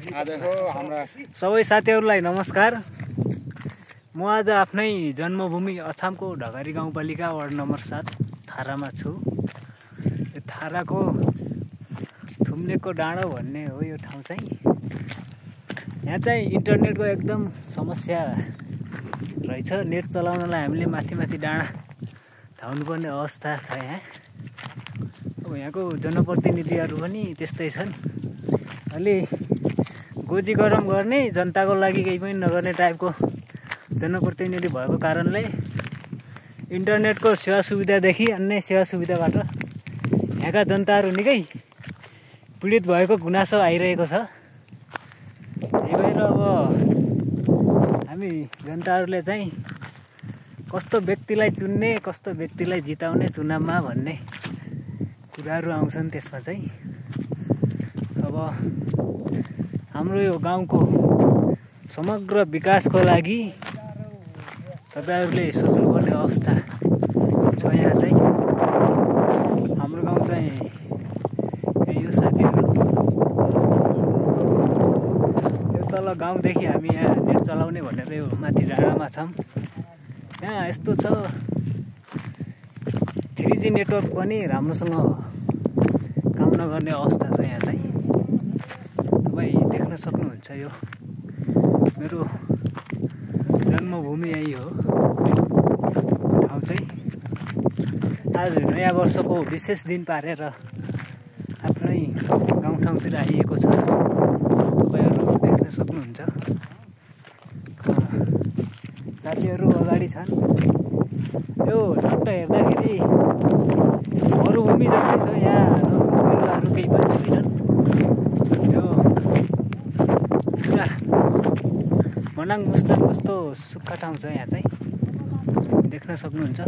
आजको हाम्रा सबै साथीहरूलाई नमस्कार। म आज आफ्नै जन्मभूमि अछामको ढकारी गाउँपालिका वार्ड नम्बर 7 थारामा छु। यो थाराको थुम्लेको डाँडो भन्ने हो यो ठाउँ चाहिँ। यहाँ चाहिँ इन्टरनेटको एकदम समस्या रहेछ। नेट चलाउनलाई हामीले माथि डाँडा धाउनुपर्ने अवस्था छ यहाँ। अब यहाँको जनप्रतिनिधिहरू पनि त्यस्तै छन्। अलि गोजी गरम गर्ने, जनताको लागि केही पनि नगर्ने टाइपको जनप्रतिनिधि भएको कारणले इन्टरनेटको सेवा सुविधादेखि अन्य सेवा सुविधाबाट यहाँका जनताहरू निकै पीडित भएको गुनासो आइरहेको छ। त्यही भएर अब हामी जनताहरूले चाहिँ कस्तो व्यक्तिलाई चुन्ने, कस्तो व्यक्तिलाई जिताउने चुनावमा भन्ने कुराहरू आउँछन्। त्यसमा चाहिँ अब हाम्रो यो गाउँको समग्र विकासको लागि तपाईहरुले सोच्नुपर्ने अवस्था छ। यहाँ चाहिँ हाम्रो गाउँ चाहिँ यो साथीहरु, यो तल गाउँदेखि हामी यहाँ नेट चलाउने भनेर यो माथि डाँडामा छौँ। यहाँ यस्तो छ, 3G नेटवर्क पनि राम्रोसँग काम नगर्ने अवस्था छ। यहाँ चाहिँ तपाईँ देख्न सक्नुहुन्छ। यो मेरो जन्मभूमि यही हो ठाउँ चाहिँ। आज नयाँ वर्षको विशेष दिन पारेर आफ्नै गाउँठाउँतिर आइएको छ। तपाईहरु देख्न सक्नुहुन्छ। साथीहरु अगाडि छन्। यो झट्ट हेर्दाखेरि मरुभूमि जस्तै छ। यहाँ रुखबिरुवाहरू केही पनि छैनन्। यो पुरा मनाङ मुस्ताङ जस्तो सुक्खा ठाउँ छ। यहाँ चाहिँ देख्न सक्नुहुन्छ।